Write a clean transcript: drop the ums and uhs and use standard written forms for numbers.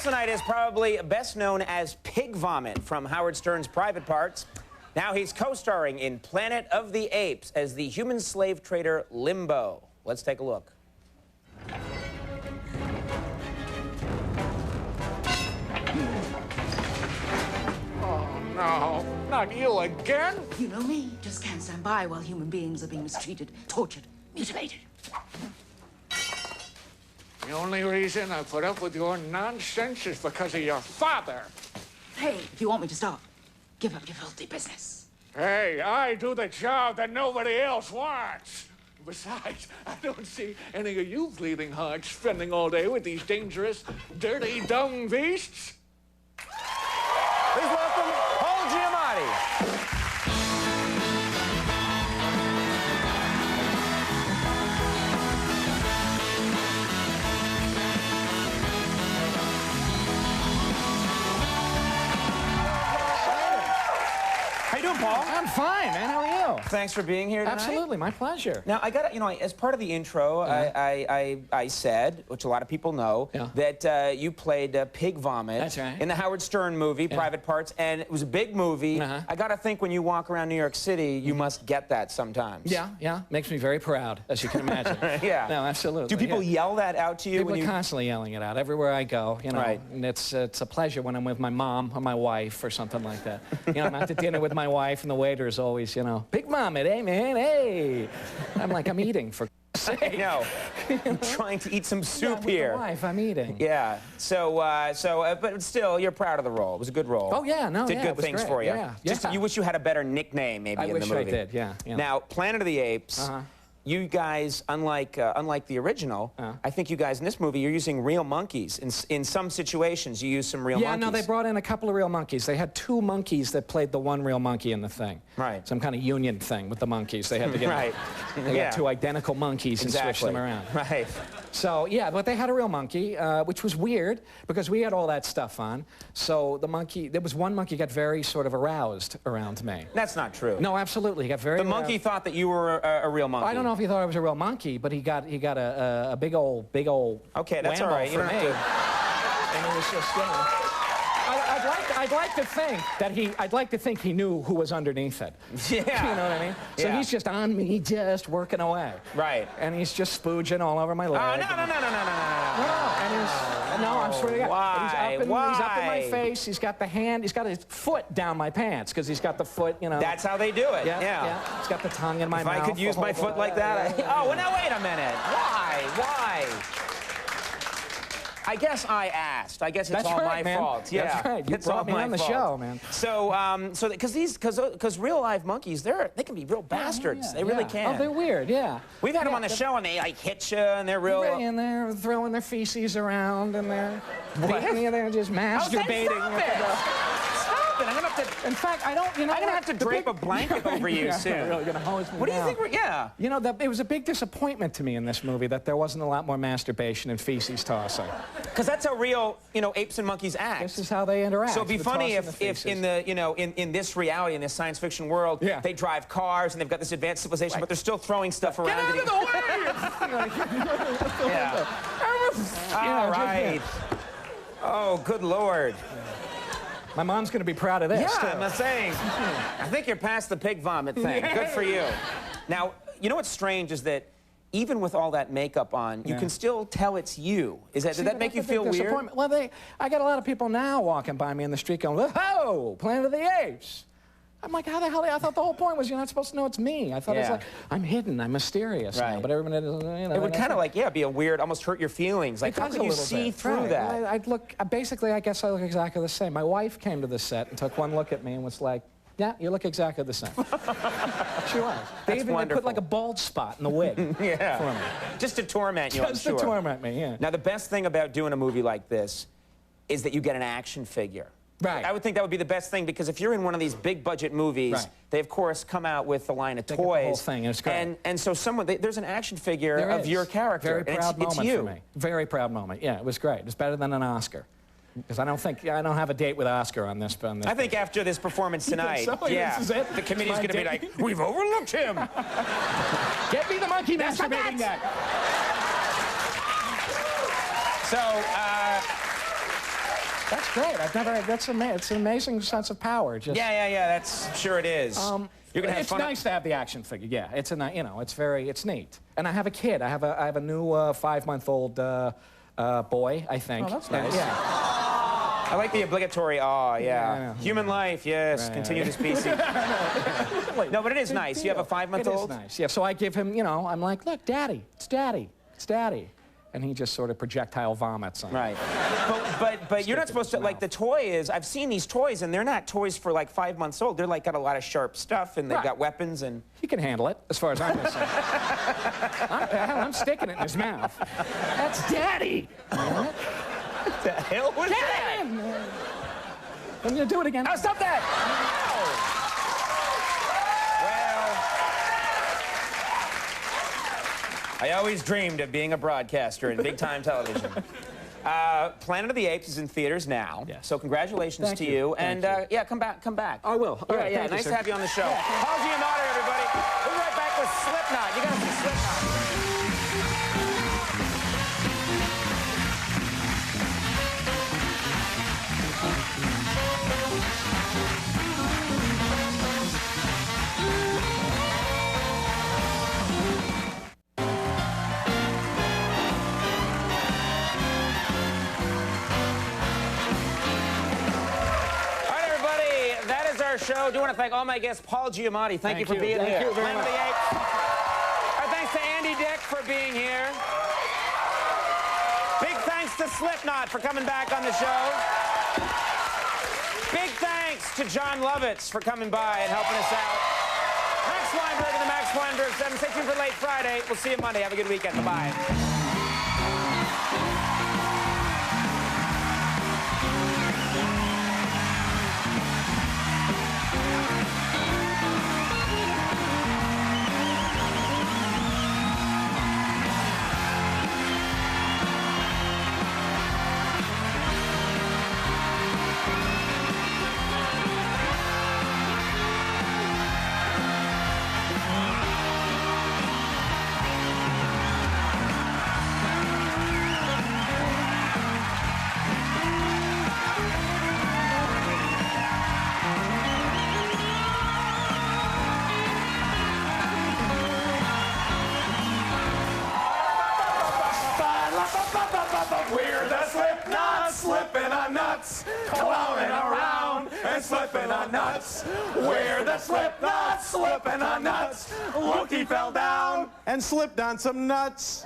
tonight is probably best known as Pig Vomit from Howard Stern's Private Parts. Now he's co-starring in Planet of the Apes as the human slave trader Limbo. Let's take a look. Oh, no. Not you again? You know me. Just can't stand by while human beings are being mistreated, tortured, mutilated. The only reason I put up with your nonsense is because of your father. Hey, if you want me to stop, give up your filthy business. Hey, I do the job that nobody else wants. Besides, I don't see any of you bleeding hearts spending all day with these dangerous, dirty, dung beasts. Please welcome Paul Giamatti. How you doing, Paul? I'm fine, man. How are you? Thanks for being here tonight. Absolutely, my pleasure. Now, I got to, as part of the intro, I said, which a lot of people know, that you played Pig Vomit. That's right. In the Howard Stern movie, Private Parts, and it was a big movie. I got to think when you walk around New York City, you must get that sometimes. Yeah. Makes me very proud, as you can imagine. Yeah. No, absolutely. Do people yell that out to you? People when are constantly yelling it out everywhere I go, Right. And it's a pleasure when I'm with my mom or my wife or something like that. I'm out to dinner with my wife, and the waiter's always, Pig Vomit, hey, man, hey. I'm like, I'm eating, for sake. I know. I'm trying to eat some soup here. With my wife, I'm eating. Yeah. But still, you're proud of the role. It was a good role. Oh, yeah, no, Did yeah, good it was things great. for you. Yeah. Just, you wish you had a better nickname, maybe, in the movie. I wish I did, yeah. Now, Planet of the Apes, you guys, unlike the original, I think you guys in this movie, you're using real monkeys. In some situations, you use some real monkeys. Yeah, no, they brought in a couple of real monkeys. They had two monkeys that played the one real monkey in the thing. Right. Some kind of union thing with the monkeys. They had to get right. They got two identical monkeys and switched them around. Right. So, yeah, but they had a real monkey, which was weird because we had all that stuff on. So there was one monkey got very sort of aroused around me. That's not true. No, absolutely. He got very The monkey thought that you were a real monkey. I don't know if he thought I was a real monkey, but he got a big old Okay, that's all right. for me. And it was just, I'd like to think he knew who was underneath it. Yeah. You know what I mean? So he's just on me, just working away. Right. And he's just spooging all over my leg. Oh, no. And I'm swear to God. Why? He's up in my face. He's got the hand. He's got his foot down my pants because he's got the foot, That's how they do it. Yeah. He's got the tongue in my mouth. If I could use my foot like that. Oh, well, now wait a minute. Why? I guess I asked. I guess it's all my fault. Yeah, that's right. You brought me on the show, man. So because real live monkeys, they can be real bastards. They really can. Oh, they're weird. Yeah. We've had them on the show, and they like hit you, and they're real. And they're throwing their feces around, and they're beating you. They're just masturbating. Stop it! I'm gonna have to. In fact, I don't. I'm gonna have to drape a blanket over you soon. You're really gonna hose me What do you down. think? It was a big disappointment to me in this movie that there wasn't a lot more masturbation and feces tossing. Because that's how real, apes and monkeys act. This is how they interact. So it'd be funny if in this reality, in this science fiction world, they drive cars and they've got this advanced civilization, but they're still throwing stuff around. Get out of the way! All right. Oh, good Lord. My mom's going to be proud of this. Yeah, I'm saying. I think you're past the pig vomit thing. Good for you. Now, you know what's strange is that even with all that makeup on, you can still tell it's you. Did that make you feel weird? Well, I got a lot of people now walking by me in the street going, "Oh, Planet of the Apes." I'm like, how the hell? I thought the whole point was you're not supposed to know it's me. I thought it was like, I'm hidden, I'm mysterious now. But everyone, it would kind of be a weird, almost hurt your feelings. Like, how could you see through that? I guess I look exactly the same. My wife came to the set and took one look at me and was like, yeah, you look exactly the same. She was. They put like a bald spot in the wig for me. Just to torment you, Just to torment me, yeah. Now, the best thing about doing a movie like this is that you get an action figure. Right. I would think that would be the best thing because if you're in one of these big budget movies, they of course come out with a line of toys. The whole thing, it's great. And so there's an action figure of your character. Very proud moment for me. Very proud moment. Yeah, it was great. It's better than an Oscar. Because I don't have a date with Oscar on this. I think after this performance tonight, this is it. The committee's going to be like, we've overlooked him. Get me the monkey masturbating guy. So, That's great. It's an amazing sense of power. Just, Yeah, that's, sure it is. You're gonna have it's fun. nice to have the action figure. Yeah, it's it's neat. And I have a kid. I have a new 5-month-old boy, I think. Oh, that's nice. Yeah. I like the obligatory aw, yeah. Human life, yes. Right. Continue to species. No, but it is nice. You have a 5-month-old? It is nice, yeah. So I give him, I'm like, look, Daddy, it's Daddy, it's Daddy. And he just sort of projectile vomits on Right. But you're not supposed to, like, the toy is, I've seen these toys, and they're not toys for, like, 5 months old. They're, like, got a lot of sharp stuff, and they've got weapons, and... He can handle it, as far as I'm concerned. I'm sticking it in his mouth. That's Daddy! What the hell was that? I'm gonna do it again. Oh, stop that! Well, I always dreamed of being a broadcaster in big-time television. Planet of the Apes is in theaters now, so congratulations to you. And yeah, come back. I will. All right, nice to have you on the show. Paul Giamatti, everybody. We'll be right back with Slipknot. You gotta see Slipknot. Show. I do want to thank all my guests. Paul Giamatti, thank you for being here. Thank you very Planet of the Apes. Our thanks to Andy Dick for being here. Big thanks to Slipknot for coming back on the show. Big thanks to John Lovitz for coming by and helping us out. Max Weinberg and the Max Weinberg 7. Stay tuned for Late Friday. We'll see you Monday. Have a good weekend. Bye-bye. We're the Slipknot, slipping on nuts, clowning around and slipping on nuts. We're the Slipknot, slipping on nuts. Wookie fell down and slipped on some nuts.